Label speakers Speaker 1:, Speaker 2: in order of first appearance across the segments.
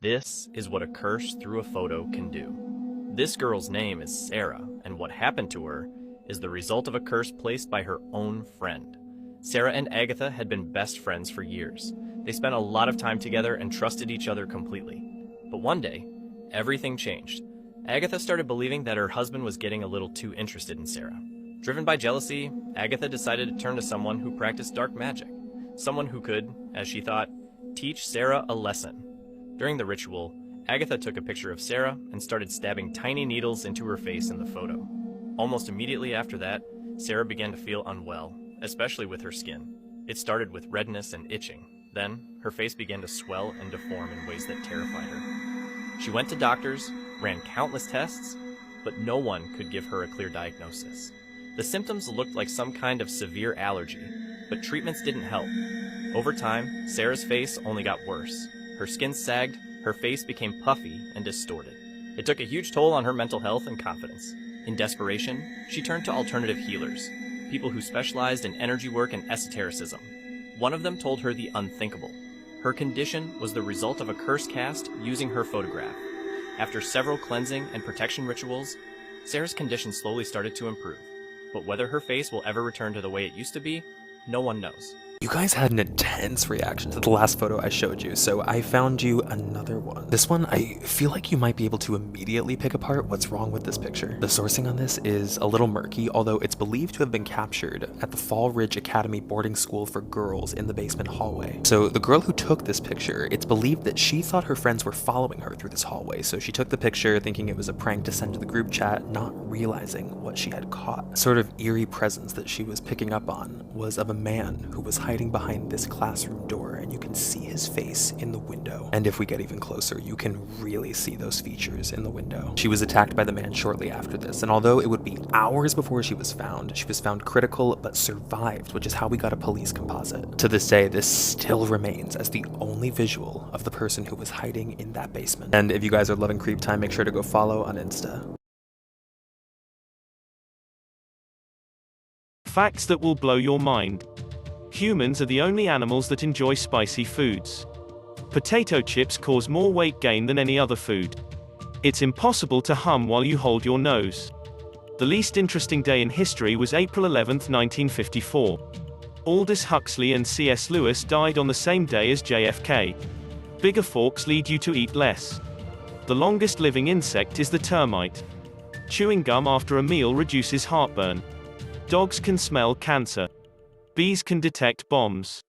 Speaker 1: This is what a curse through a photo can do. This girl's name is Sarah, and what happened to her is the result of a curse placed by her own friend. Sarah and Agatha had been best friends for years. They spent a lot of time together and trusted each other completely. But one day, everything changed. Agatha started believing that her husband was getting a little too interested in Sarah. Driven by jealousy, Agatha decided to turn to someone who practiced dark magic. Someone who could, as she thought, teach Sarah a lesson. During the ritual, Agatha took a picture of Sarah and started stabbing tiny needles into her face in the photo. Almost immediately after that, Sarah began to feel unwell, especially with her skin. It started with redness and itching. Then, her face began to swell and deform in ways that terrified her. She went to doctors, ran countless tests, but no one could give her a clear diagnosis. The symptoms looked like some kind of severe allergy, but treatments didn't help. Over time, Sarah's face only got worse. Her skin sagged, her face became puffy and distorted. It took a huge toll on her mental health and confidence. In desperation, she turned to alternative healers, people who specialized in energy work and esotericism. One of them told her the unthinkable. Her condition was the result of a curse cast using her photograph. After several cleansing and protection rituals, Sarah's condition slowly started to improve. But whether her face will ever return to the way it used to be, no one knows.
Speaker 2: You guys had an intense reaction to the last photo I showed you, so I found you another one. This one, I feel like you might be able to immediately pick apart what's wrong with this picture. The sourcing on this is a little murky, although it's believed to have been captured at the Fall Ridge Academy boarding school for girls in the basement hallway. So the girl who took this picture, it's believed that she thought her friends were following her through this hallway, so she took the picture thinking it was a prank to send to the group chat, not realizing what she had caught. A sort of eerie presence that she was picking up on was of a man who was hiding behind this classroom door, and you can see his face in the window. And if we get even closer, you can really see those features in the window. She was attacked by the man shortly after this, and although it would be hours before she was found critical but survived, which is how we got a police composite. To this day, this still remains as the only visual of the person who was hiding in that basement. And if you guys are loving Creep Time, make sure to go follow on Insta.
Speaker 3: Facts that will blow your mind. Humans are the only animals that enjoy spicy foods. Potato chips cause more weight gain than any other food. It's impossible to hum while you hold your nose. The least interesting day in history was April 11, 1954. Aldous Huxley and C.S. Lewis died on the same day as JFK. Bigger forks lead you to eat less. The longest living insect is the termite. Chewing gum after a meal reduces heartburn. Dogs can smell cancer. Bees can detect bombs.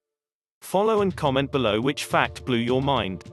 Speaker 3: Follow and comment below which fact blew your mind.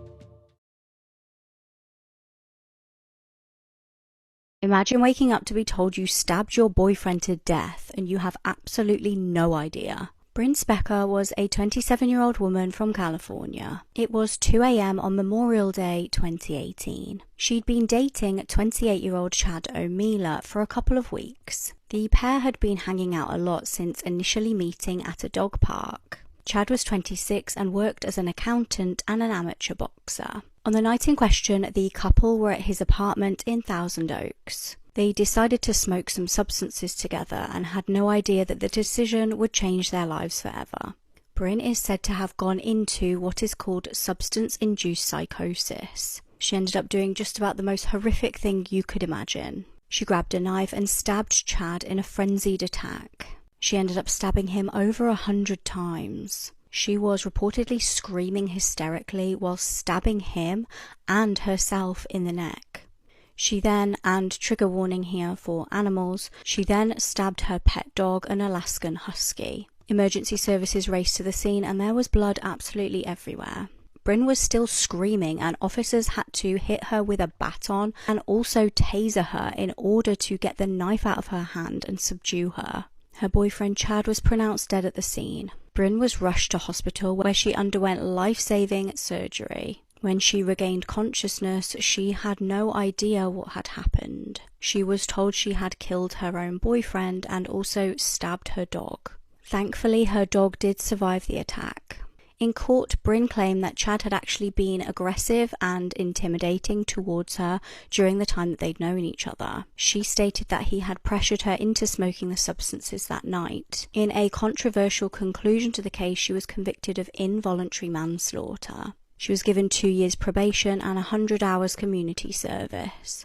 Speaker 4: Imagine waking up to be told you stabbed your boyfriend to death and you have absolutely no idea. Bryn Specker was a 27-year-old woman from California. It was 2 a.m. on Memorial Day 2018. She'd been dating 28-year-old Chad O'Meara for a couple of weeks. The pair had been hanging out a lot since initially meeting at a dog park. Chad was 26 and worked as an accountant and an amateur boxer. On the night in question, the couple were at his apartment in Thousand Oaks. They decided to smoke some substances together and had no idea that the decision would change their lives forever. Bryn is said to have gone into what is called substance-induced psychosis. She ended up doing just about the most horrific thing you could imagine. She grabbed a knife and stabbed Chad in a frenzied attack. She ended up stabbing him over 100 times. She was reportedly screaming hysterically while stabbing him and herself in the neck. She then, and trigger warning here for animals, she then stabbed her pet dog, an Alaskan Husky. Emergency services raced to the scene and there was blood absolutely everywhere. Bryn was still screaming and officers had to hit her with a baton and also taser her in order to get the knife out of her hand and subdue her. Her boyfriend Chad was pronounced dead at the scene. Bryn was rushed to hospital where she underwent life-saving surgery. When she regained consciousness, she had no idea what had happened. She was told she had killed her own boyfriend and also stabbed her dog. Thankfully, her dog did survive the attack. In court, Bryn claimed that Chad had actually been aggressive and intimidating towards her during the time that they'd known each other. She stated that he had pressured her into smoking the substances that night. In a controversial conclusion to the case, she was convicted of involuntary manslaughter. She was given 2 years probation and 100 hours community service.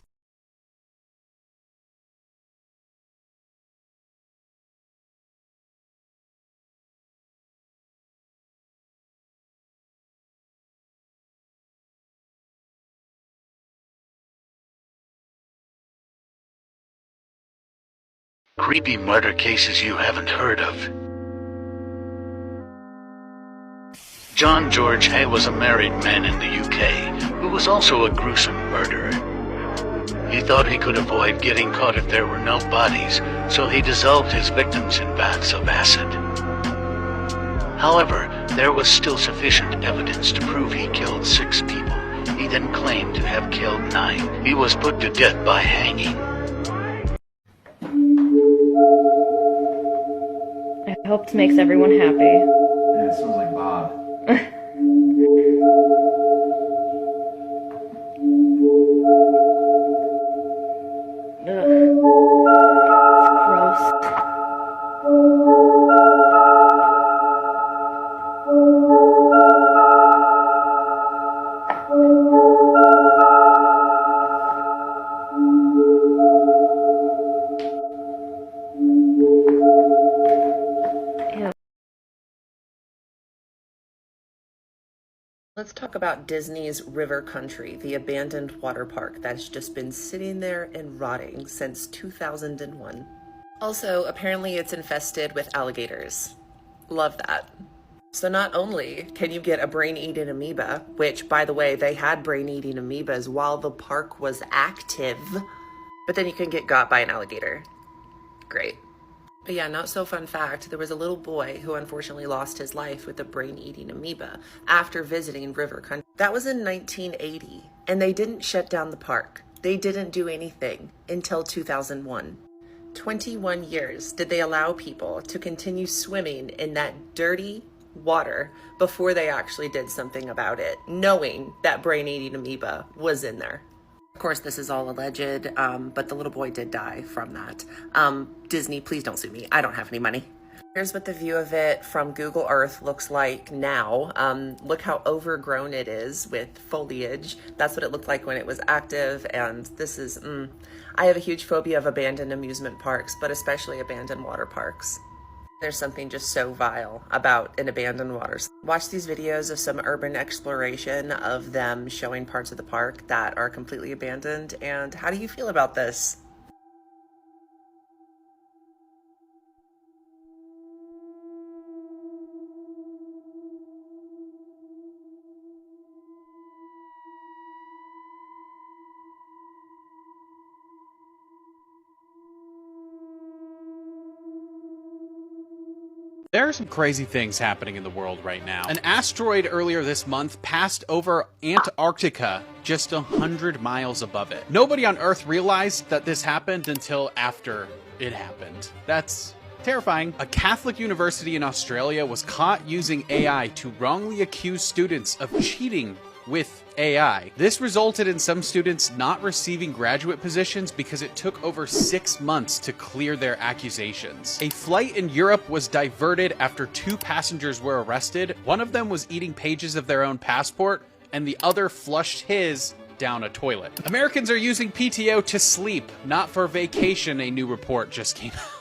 Speaker 5: Creepy murder cases you haven't heard of. John George Hay was a married man in the UK who was also a gruesome murderer. He thought he could avoid getting caught if there were no bodies, so he dissolved his victims in baths of acid. However, there was still sufficient evidence to prove he killed 6 people. He then claimed to have killed 9. He was put to death by hanging.
Speaker 6: I hope this makes everyone happy.
Speaker 7: Yeah, it smells like Bob.
Speaker 6: Ugh. It's gross.
Speaker 8: Let's talk about Disney's River Country, the abandoned water park that's just been sitting there and rotting since 2001. Also, apparently it's infested with alligators. Love that. So not only can you get a brain-eating amoeba, which, by the way, they had brain-eating amoebas while the park was active, but then you can get got by an alligator. Great. But yeah, not so fun fact, there was a little boy who unfortunately lost his life with a brain-eating amoeba after visiting River Country. That was in 1980, and they didn't shut down the park. They didn't do anything until 2001. 21 years did they allow people to continue swimming in that dirty water before they actually did something about it, knowing that brain-eating amoeba was in there. Of course, this is all alleged, but the little boy did die from that. Disney, please don't sue me. I don't have any money. Here's what the view of it from Google Earth looks like now. Look how overgrown it is with foliage. That's what it looked like when it was active, and this is, I have a huge phobia of abandoned amusement parks, but especially abandoned water parks. There's something just so vile about an abandoned water. Watch these videos of some urban exploration of them showing parts of the park that are completely abandoned, and how do you feel about this?
Speaker 9: There are some crazy things happening in the world right now. An asteroid earlier this month passed over Antarctica just 100 miles above it. Nobody on Earth realized that this happened until after it happened. That's terrifying. A Catholic university in Australia was caught using AI to wrongly accuse students of cheating with AI. This resulted in some students not receiving graduate positions because it took over 6 months to clear their accusations. A flight in Europe was diverted after 2 passengers were arrested. One of them was eating pages of their own passport, and the other flushed his down a toilet. Americans are using PTO to sleep, not for vacation, a new report just came out.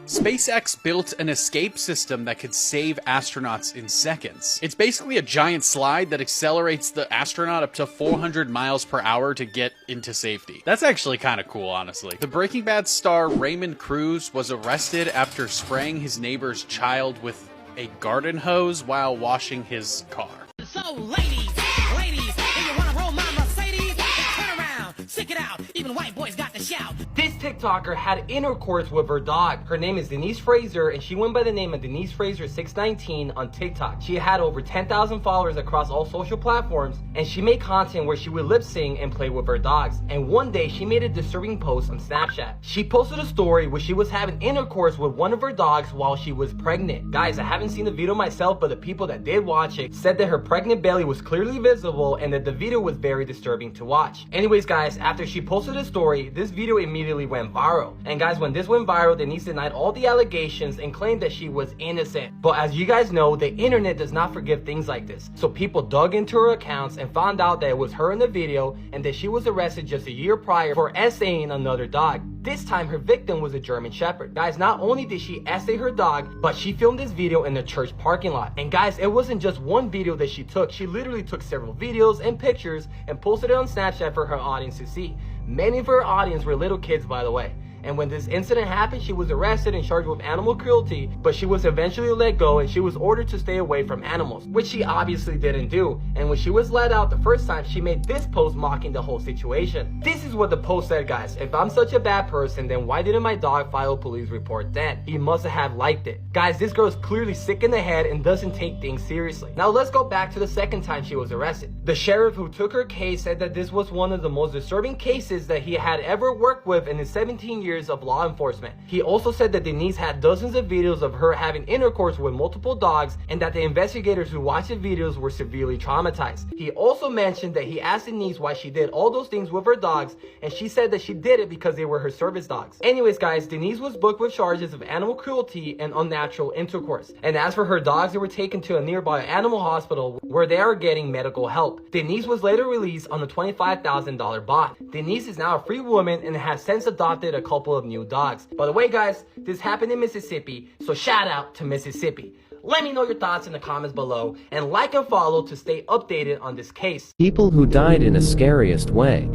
Speaker 9: SpaceX built an escape system that could save astronauts in seconds. It's basically a giant slide that accelerates the astronaut up to 400 miles per hour to get into safety. That's actually kind of cool, honestly. The Breaking Bad star Raymond Cruz was arrested after spraying his neighbor's child with a garden hose while washing his car.
Speaker 10: So ladies, if you wanna roll my Mercedes, turn around, stick it out, even white boys got to shout.
Speaker 11: This TikToker had intercourse with her dog. Her name is Denise Fraser, and she went by the name of Denise Fraser 619 on TikTok. She had over 10,000 followers across all social platforms, and she made content where she would lip sing and play with her dogs. And one day, she made a disturbing post on Snapchat. She posted a story where she was having intercourse with one of her dogs while she was pregnant. Guys, I haven't seen the video myself, but the people that did watch it said that her pregnant belly was clearly visible and that the video was very disturbing to watch. Anyways, guys, after she posted a story, this video immediately went went viral. And guys, when this went viral, Denise denied all the allegations and claimed that she was innocent. But as you guys know, the internet does not forgive things like this. So people dug into her accounts and found out that it was her in the video and that she was arrested just a year prior for essaying another dog. This time, her victim was a German Shepherd. Guys, not only did she essay her dog, but she filmed this video in the church parking lot. And guys, it wasn't just one video that she took. She literally took several videos and pictures and posted it on Snapchat for her audience to see. Many of her audience were little kids, by the way. And when this incident happened, she was arrested and charged with animal cruelty, but she was eventually let go and she was ordered to stay away from animals, which she obviously didn't do. And when she was let out the first time, she made this post mocking the whole situation. This is what the post said, guys. If I'm such a bad person, then why didn't my dog file a police report then? He must have liked it. Guys, this girl is clearly sick in the head and doesn't take things seriously. Now let's go back to the second time she was arrested. The sheriff who took her case said that this was one of the most disturbing cases that he had ever worked with in his 17 years of law enforcement. He also said that Denise had dozens of videos of her having intercourse with multiple dogs and that the investigators who watched the videos were severely traumatized. He also mentioned that he asked Denise why she did all those things with her dogs, and she said that she did it because they were her service dogs. Anyways, guys, Denise was booked with charges of animal cruelty and unnatural intercourse. And as for her dogs, they were taken to a nearby animal hospital where they are getting medical help. Denise was later released on a $25,000 bond. Denise is now a free woman and has since adopted a couple of new dogs. By the way, guys, this happened in Mississippi, so shout out to Mississippi. Let me know your thoughts in the comments below, and like and follow to stay updated on this case.
Speaker 12: People who died in a scariest way.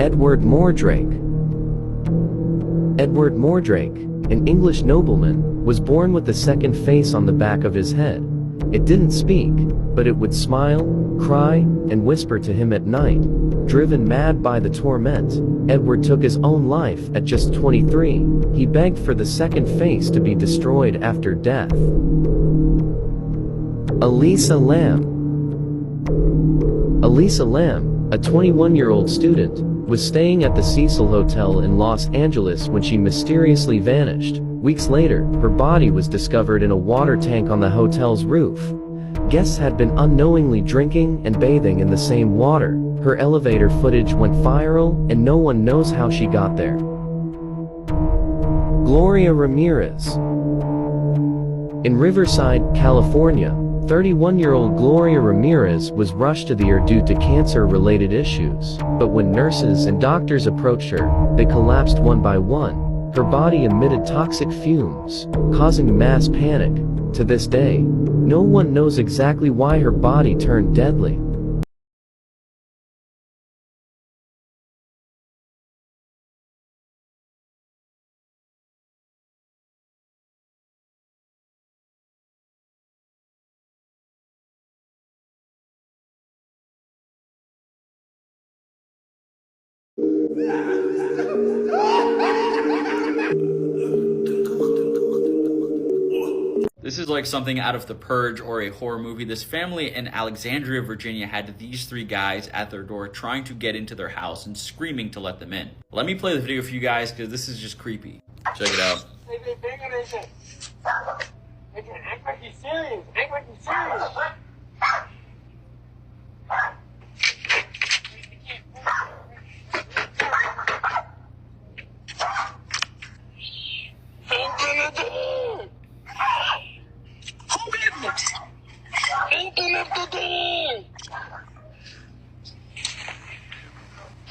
Speaker 12: Edward Mordrake. Edward Mordrake, an English nobleman, was born with the second face on the back of his head. It didn't speak, but it would smile, cry, and whisper to him at night. Driven mad by the torment, Edward took his own life at just 23. He begged for the second face to be destroyed after death. Elisa Lamb. Elisa Lamb, a 21-year-old student, was staying at the Cecil Hotel in Los Angeles when she mysteriously vanished. Weeks later, her body was discovered in a water tank on the hotel's roof. Guests had been unknowingly drinking and bathing in the same water. Her elevator footage went viral, and no one knows how she got there. Gloria Ramirez. In Riverside, California, 31-year-old Gloria Ramirez was rushed to the ER due to cancer-related issues. But when nurses and doctors approached her, they collapsed one by one. Her body emitted toxic fumes, causing mass panic. To this day, no one knows exactly why her body turned deadly.
Speaker 13: This is like something out of The Purge or a horror movie. This family in Alexandria, Virginia had these three guys at their door trying to get into their house and screaming to let them in. Let me play the video for you guys because this is just creepy. Check it out.
Speaker 10: Act like he's serious. Act like he's serious. Open the door! Open it! Open up the door!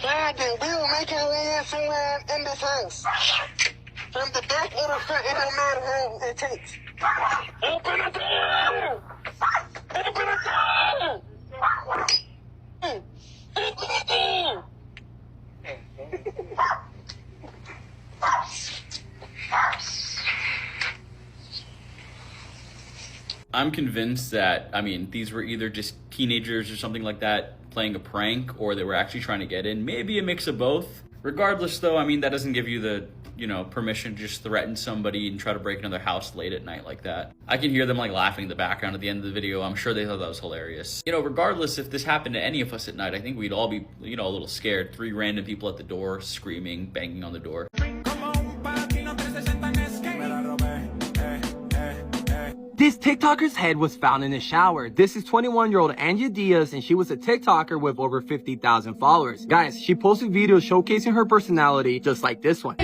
Speaker 10: Father, we will make our way in somewhere in this house. From the back or the front, it don't matter how it takes. Open the door! Open the door! Open the door!
Speaker 13: I'm convinced that, these were either just teenagers or something like that playing a prank, or they were actually trying to get in. Maybe a mix of both. Regardless though, that doesn't give you the, permission to just threaten somebody and try to break into their house late at night like that. I can hear them laughing in the background at the end of the video. I'm sure they thought that was hilarious. Regardless if this happened to any of us at night, I think we'd all be, a little scared. 3 random people at the door, screaming, banging on the door.
Speaker 11: This TikToker's head was found in a shower. This is 21-year-old Angie Diaz, and she was a TikToker with over 50,000 followers. Guys, she posted videos showcasing her personality just like this one.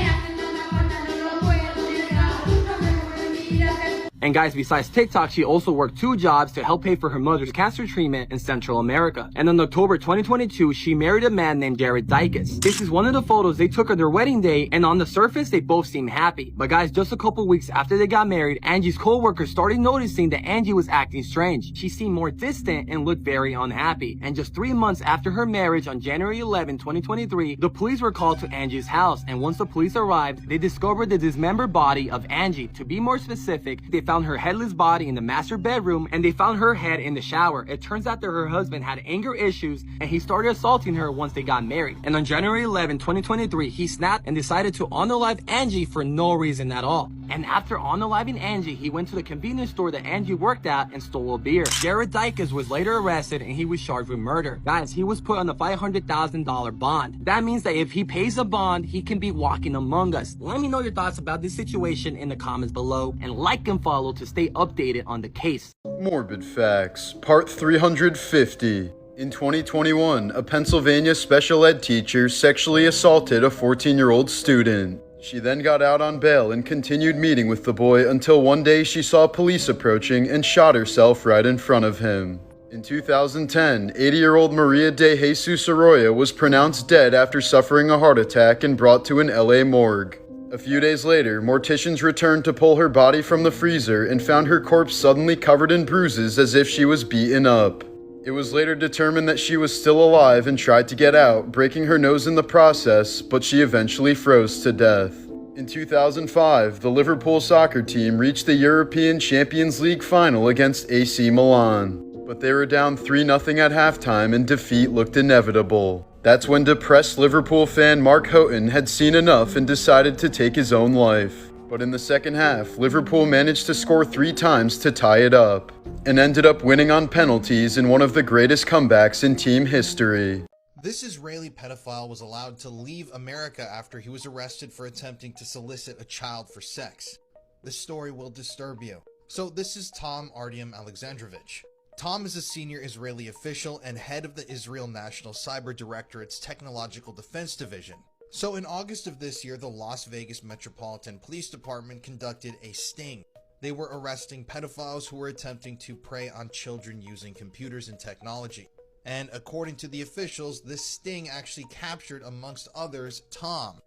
Speaker 11: And guys, besides TikTok, she also worked 2 jobs to help pay for her mother's cancer treatment in Central America. And in October 2022, she married a man named Jared Dykes. This is one of the photos they took on their wedding day, and on the surface, they both seem happy. But guys, just a couple weeks after they got married, Angie's co-workers started noticing that Angie was acting strange. She seemed more distant and looked very unhappy. And just 3 months after her marriage, on January 11, 2023, the police were called to Angie's house. And once the police arrived, they discovered the dismembered body of Angie. To be more specific, they found her headless body in the master bedroom, and they found her head in the shower. It turns out that her husband had anger issues, and he started assaulting her once they got married. And on January 11, 2023, he snapped and decided to unalive Angie for no reason at all. And after unaliving Angie, he went to the convenience store that Angie worked at and stole a beer. Jared Dykes was later arrested, and he was charged with murder. Guys, he was put on a $500,000 bond. That means that if he pays a bond, he can be walking among us. Let me know your thoughts about this situation in the comments below, and like and follow to stay updated on the case.
Speaker 14: Morbid Facts, Part 350. In 2021, a Pennsylvania special ed teacher sexually assaulted a 14-year-old student. She then got out on bail and continued meeting with the boy until one day she saw police approaching and shot herself right in front of him. In 2010, 80-year-old Maria de Jesus Arroyo was pronounced dead after suffering a heart attack and brought to an LA morgue. A few days later, morticians returned to pull her body from the freezer and found her corpse suddenly covered in bruises as if she was beaten up. It was later determined that she was still alive and tried to get out, breaking her nose in the process, but she eventually froze to death. In 2005, the Liverpool soccer team reached the European Champions League final against AC Milan, but they were down 3-0 at halftime and defeat looked inevitable. That's when depressed Liverpool fan Mark Houghton had seen enough and decided to take his own life. But in the second half, Liverpool managed to score 3 times to tie it up, and ended up winning on penalties in one of the greatest comebacks in team history.
Speaker 15: This Israeli pedophile was allowed to leave America after he was arrested for attempting to solicit a child for sex. This story will disturb you. So this is Tom Artyom Alexandrovich. Tom is a senior Israeli official and head of the Israel National Cyber Directorate's Technological Defense Division. So in August of this year, the Las Vegas Metropolitan Police Department conducted a sting. They were arresting pedophiles who were attempting to prey on children using computers and technology. And according to the officials, this sting actually captured, amongst others, Tom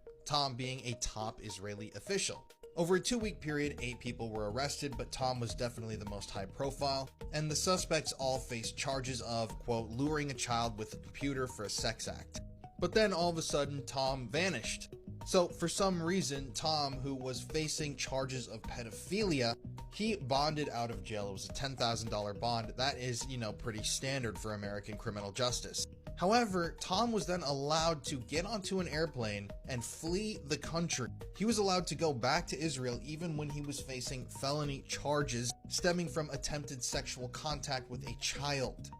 Speaker 15: being a top Israeli official. Over a 2-week period, 8 people were arrested, but Tom was definitely the most high profile, and the suspects all faced charges of, quote, luring a child with a computer for a sex act. But then all of a sudden, Tom vanished. So for some reason, Tom, who was facing charges of pedophilia, he bonded out of jail. It was a $10,000 bond. That is, pretty standard for American criminal justice. However, Tom was then allowed to get onto an airplane and flee the country. He was allowed to go back to Israel even when he was facing felony charges stemming from attempted sexual contact with a child.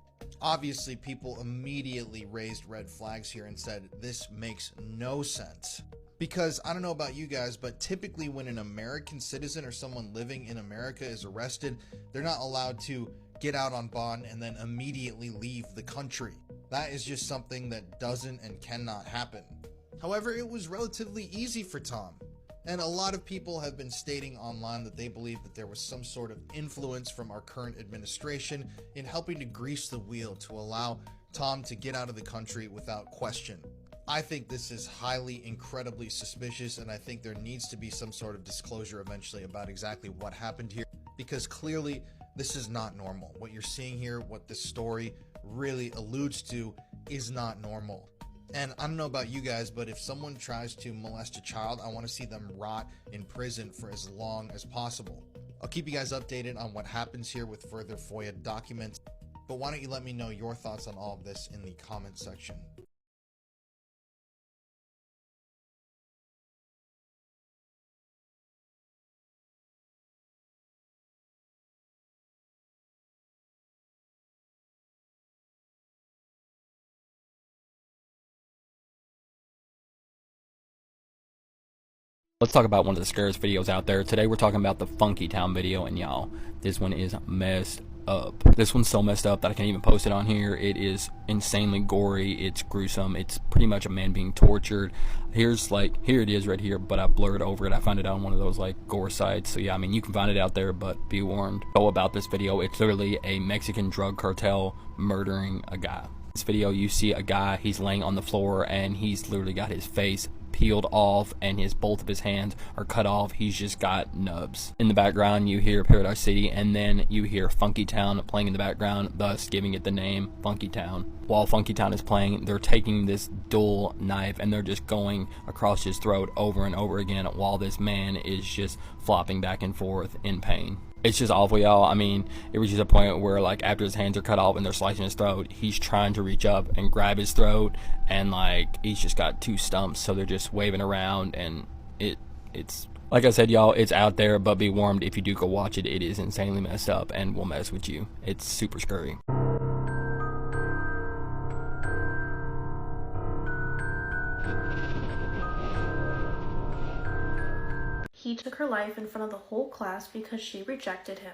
Speaker 15: Obviously, people immediately raised red flags here and said, this makes no sense. Because I don't know about you guys, but typically when an American citizen or someone living in America is arrested, they're not allowed to get out on bond and then immediately leave the country. That is just something that doesn't and cannot happen. However, it was relatively easy for Tom. And a lot of people have been stating online that they believe that there was some sort of influence from our current administration in helping to grease the wheel to allow Tom to get out of the country without question. I think this is highly, incredibly suspicious, and I think there needs to be some sort of disclosure eventually about exactly what happened here, because clearly this is not normal. What you're seeing here, what this story really alludes to, is not normal. And I don't know about you guys, but if someone tries to molest a child, I want to see them rot in prison for as long as possible. I'll keep you guys updated on what happens here with further FOIA documents, but why don't you let me know your thoughts on all of this in the comment section.
Speaker 16: Let's talk about one of the scariest videos out there. Today we're talking about the Funky Town video, and y'all, this one is messed up. This one's so messed up that I can't even post it on here. It is insanely gory, it's gruesome, it's pretty much a man being tortured. Here it is right here, but I blurred over it. I found it on one of those like gore sites. So yeah, I mean, you can find it out there, but be warned. Go about this video, it's literally a Mexican drug cartel murdering a guy. This video, you see a guy, he's laying on the floor and he's literally got his face peeled off and both of his hands are cut off. He's just got nubs. In the background you hear Paradise City, and then you hear Funky Town playing in the background, thus giving it the name Funky Town. While Funky Town is playing, they're taking this dull knife and they're just going across his throat over and over again while this man is just flopping back and forth in pain. It's just awful, y'all. I mean, it reaches a point where, like, after his hands are cut off and they're slicing his throat, he's trying to reach up and grab his throat, and, like, he's just got two stumps, so they're just waving around, and it's, like I said, y'all, it's out there, but be warned, if you do go watch it, it is insanely messed up and will mess with you. It's super scary.
Speaker 17: He took her life in front of the whole class because she rejected him.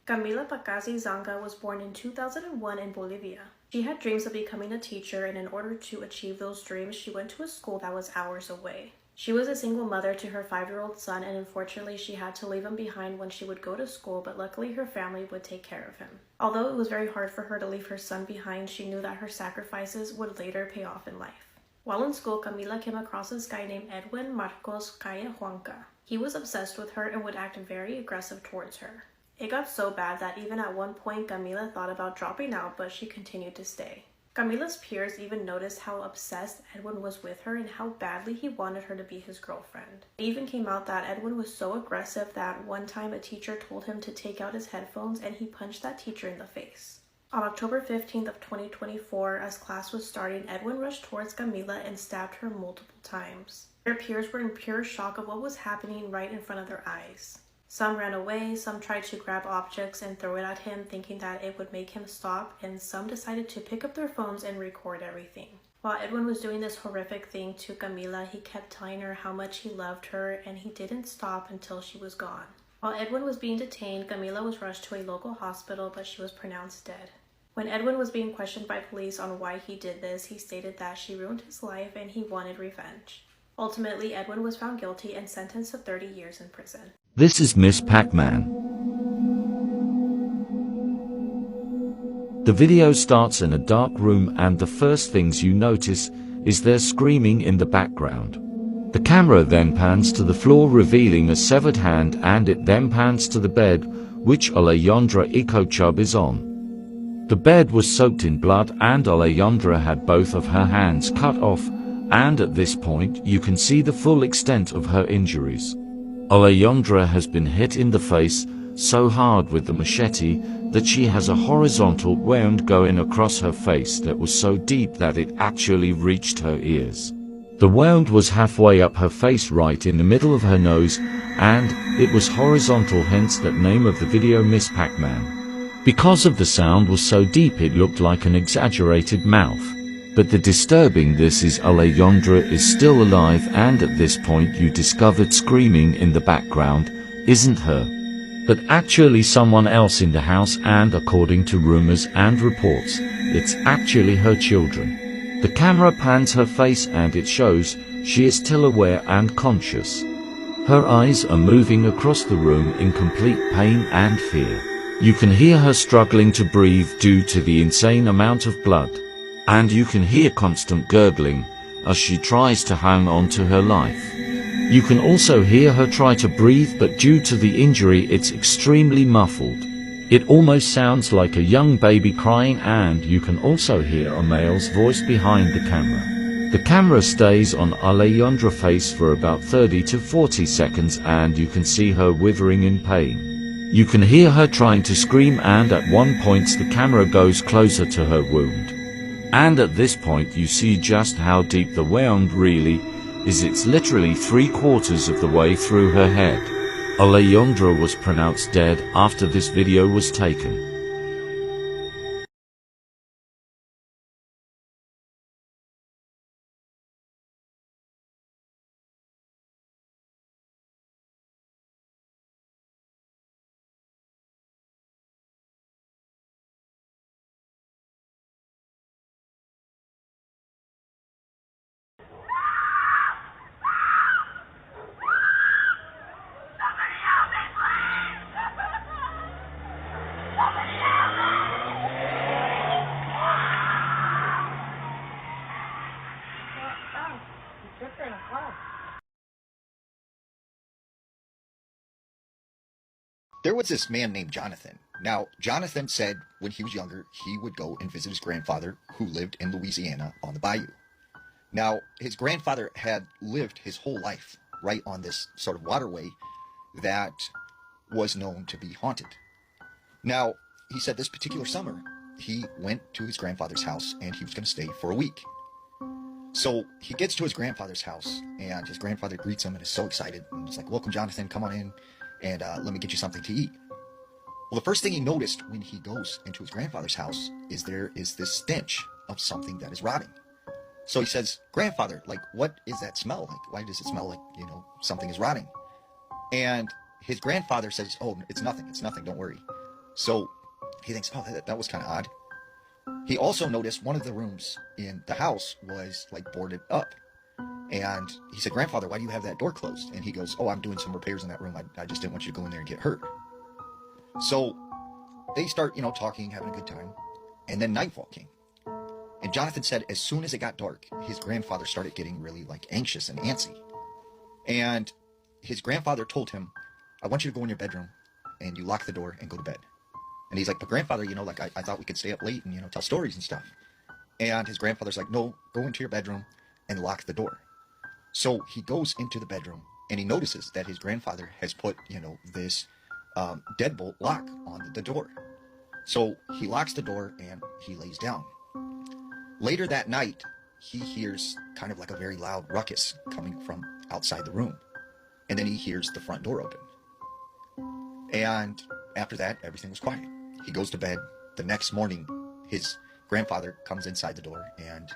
Speaker 17: Camila Pacasi Zanga was born in 2001 in Bolivia. She had dreams of becoming a teacher, and in order to achieve those dreams, she went to a school that was hours away. She was a single mother to her 5-year-old son, and unfortunately she had to leave him behind when she would go to school, but luckily her family would take care of him. Although it was very hard for her to leave her son behind, she knew that her sacrifices would later pay off in life. While in school, Camila came across this guy named Edwin Marcos Calle Juanca. He was obsessed with her and would act very aggressive towards her. It got so bad that even at one point Camila thought about dropping out, but she continued to stay. Camila's peers even noticed how obsessed Edwin was with her and how badly he wanted her to be his girlfriend. It even came out that Edwin was so aggressive that one time a teacher told him to take out his headphones, and he punched that teacher in the face. On October 15th of 2024, as class was starting, Edwin rushed towards Camila and stabbed her multiple times. Their peers were in pure shock of what was happening right in front of their eyes. Some ran away, some tried to grab objects and throw it at him thinking that it would make him stop, and some decided to pick up their phones and record everything. While Edwin was doing this horrific thing to Camila, he kept telling her how much he loved her, and he didn't stop until she was gone. While Edwin was being detained, Camila was rushed to a local hospital, but she was pronounced dead. When Edwin was being questioned by police on why he did this, he stated that she ruined his life and he wanted revenge. Ultimately, Edwin was found guilty and sentenced to 30 years in prison.
Speaker 18: This is Miss Pac-Man. The video starts in a dark room, and the first things you notice is there's screaming in the background. The camera then pans to the floor, revealing a severed hand, and it then pans to the bed, which Alejandra Ikochub is on. The bed was soaked in blood, and Alejandra had both of her hands cut off, and at this point you can see the full extent of her injuries. Alejandra has been hit in the face so hard with the machete that she has a horizontal wound going across her face that was so deep that it actually reached her ears. The wound was halfway up her face, right in the middle of her nose, and it was horizontal, hence that name of the video, Miss Pac-Man. Because of the sound was so deep it looked like an exaggerated mouth. But the disturbing this is Alejandra is still alive, and at this point you discovered screaming in the background isn't her, but actually someone else in the house, and according to rumors and reports, it's actually her children. The camera pans her face and it shows she is still aware and conscious. Her eyes are moving across the room in complete pain and fear. You can hear her struggling to breathe due to the insane amount of blood. And you can hear constant gurgling as she tries to hang on to her life. You can also hear her try to breathe, but due to the injury it's extremely muffled. It almost sounds like a young baby crying, and you can also hear a male's voice behind the camera. The camera stays on Alejandra's face for about 30 to 40 seconds, and you can see her withering in pain. You can hear her trying to scream, and at one point the camera goes closer to her wound. And at this point you see just how deep the wound really is. It's literally 3/4 of the way through her head. Alejandra was pronounced dead after this video was taken.
Speaker 19: there was this man named Jonathan. Now, Jonathan said when he was younger, he would go and visit his grandfather who lived in Louisiana on the bayou. Now, his grandfather had lived his whole life right on this sort of waterway that was known to be haunted. Now, he said this particular summer, he went to his grandfather's house and he was going to stay for a week. So he gets to his grandfather's house and his grandfather greets him and is so excited. And he's like, welcome, Jonathan, come on in and let me get you something to eat. Well, the first thing he noticed when he goes into his grandfather's house is there is this stench of something that is rotting. So he says, grandfather, like, what is that smell? Like, why does it smell like, you know, something is rotting? And his grandfather says, oh, it's nothing, don't worry. So he thinks, oh, that was kind of odd. He also noticed one of the rooms in the house was like boarded up. And he said, grandfather, why do you have that door closed? And he goes, oh, I'm doing some repairs in that room. I just didn't want you to go in there and get hurt. So they start, you know, talking, having a good time. And then nightfall came. And Jonathan said as soon as it got dark, his grandfather started getting really like anxious and antsy. And his grandfather told him, I want you to go in your bedroom and you lock the door and go to bed. And he's like, but grandfather, you know, like I thought we could stay up late and, you know, tell stories and stuff. And his grandfather's like, no, go into your bedroom and lock the door. So he goes into the bedroom and he notices that his grandfather has put, you know, this deadbolt lock on the door. So he locks the door and he lays down. Later that night, he hears kind of like a very loud ruckus coming from outside the room. And then he hears the front door open. And after that, everything was quiet. He goes to bed. The next morning, his grandfather comes inside the door and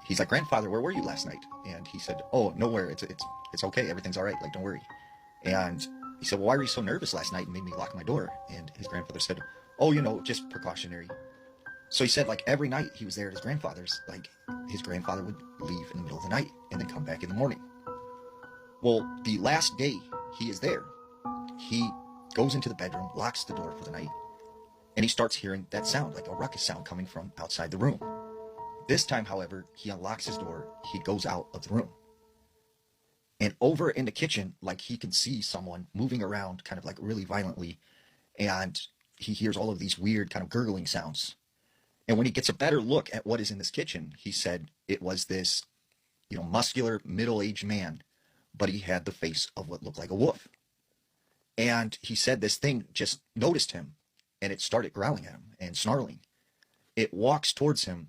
Speaker 19: he's like, grandfather, where were you last night? And he said, oh, nowhere. It's okay. Everything's all right. Like, don't worry. And he said, well, why were you so nervous last night and made me lock my door? And his grandfather said, oh, you know, just precautionary. So he said, like, every night he was there at his grandfather's, like, his grandfather would leave in the middle of the night and then come back in the morning. Well, the last day he is there, he goes into the bedroom, locks the door for the night, and he starts hearing that sound, like a ruckus sound coming from outside the room. This time, however, he unlocks his door, he goes out of the room. And over in the kitchen, like, he can see someone moving around kind of like really violently, and he hears all of these weird kind of gurgling sounds. And when he gets a better look at what is in this kitchen, he said it was this, you know, muscular middle-aged man, but he had the face of what looked like a wolf. And he said this thing just noticed him and it started growling at him and snarling. It walks towards him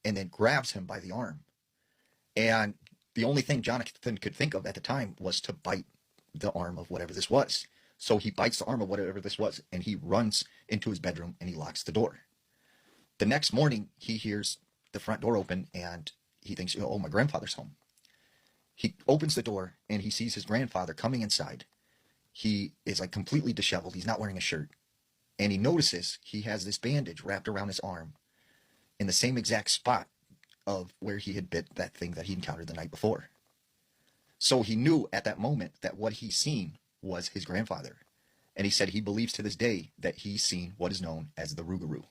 Speaker 19: and then grabs him by the arm. And the only thing Jonathan could think of at the time was to bite the arm of whatever this was. So he bites the arm of whatever this was and he runs into his bedroom and he locks the door. The next morning, he hears the front door open and he thinks, oh, my grandfather's home. He opens the door and he sees his grandfather coming inside. He is like completely disheveled. He's not wearing a shirt. And he notices he has this bandage wrapped around his arm in the same exact spot of where he had bit that thing that he encountered the night before. So he knew at that moment that what he's seen was his grandfather. And he said he believes to this day that he's seen what is known as the Rougarou.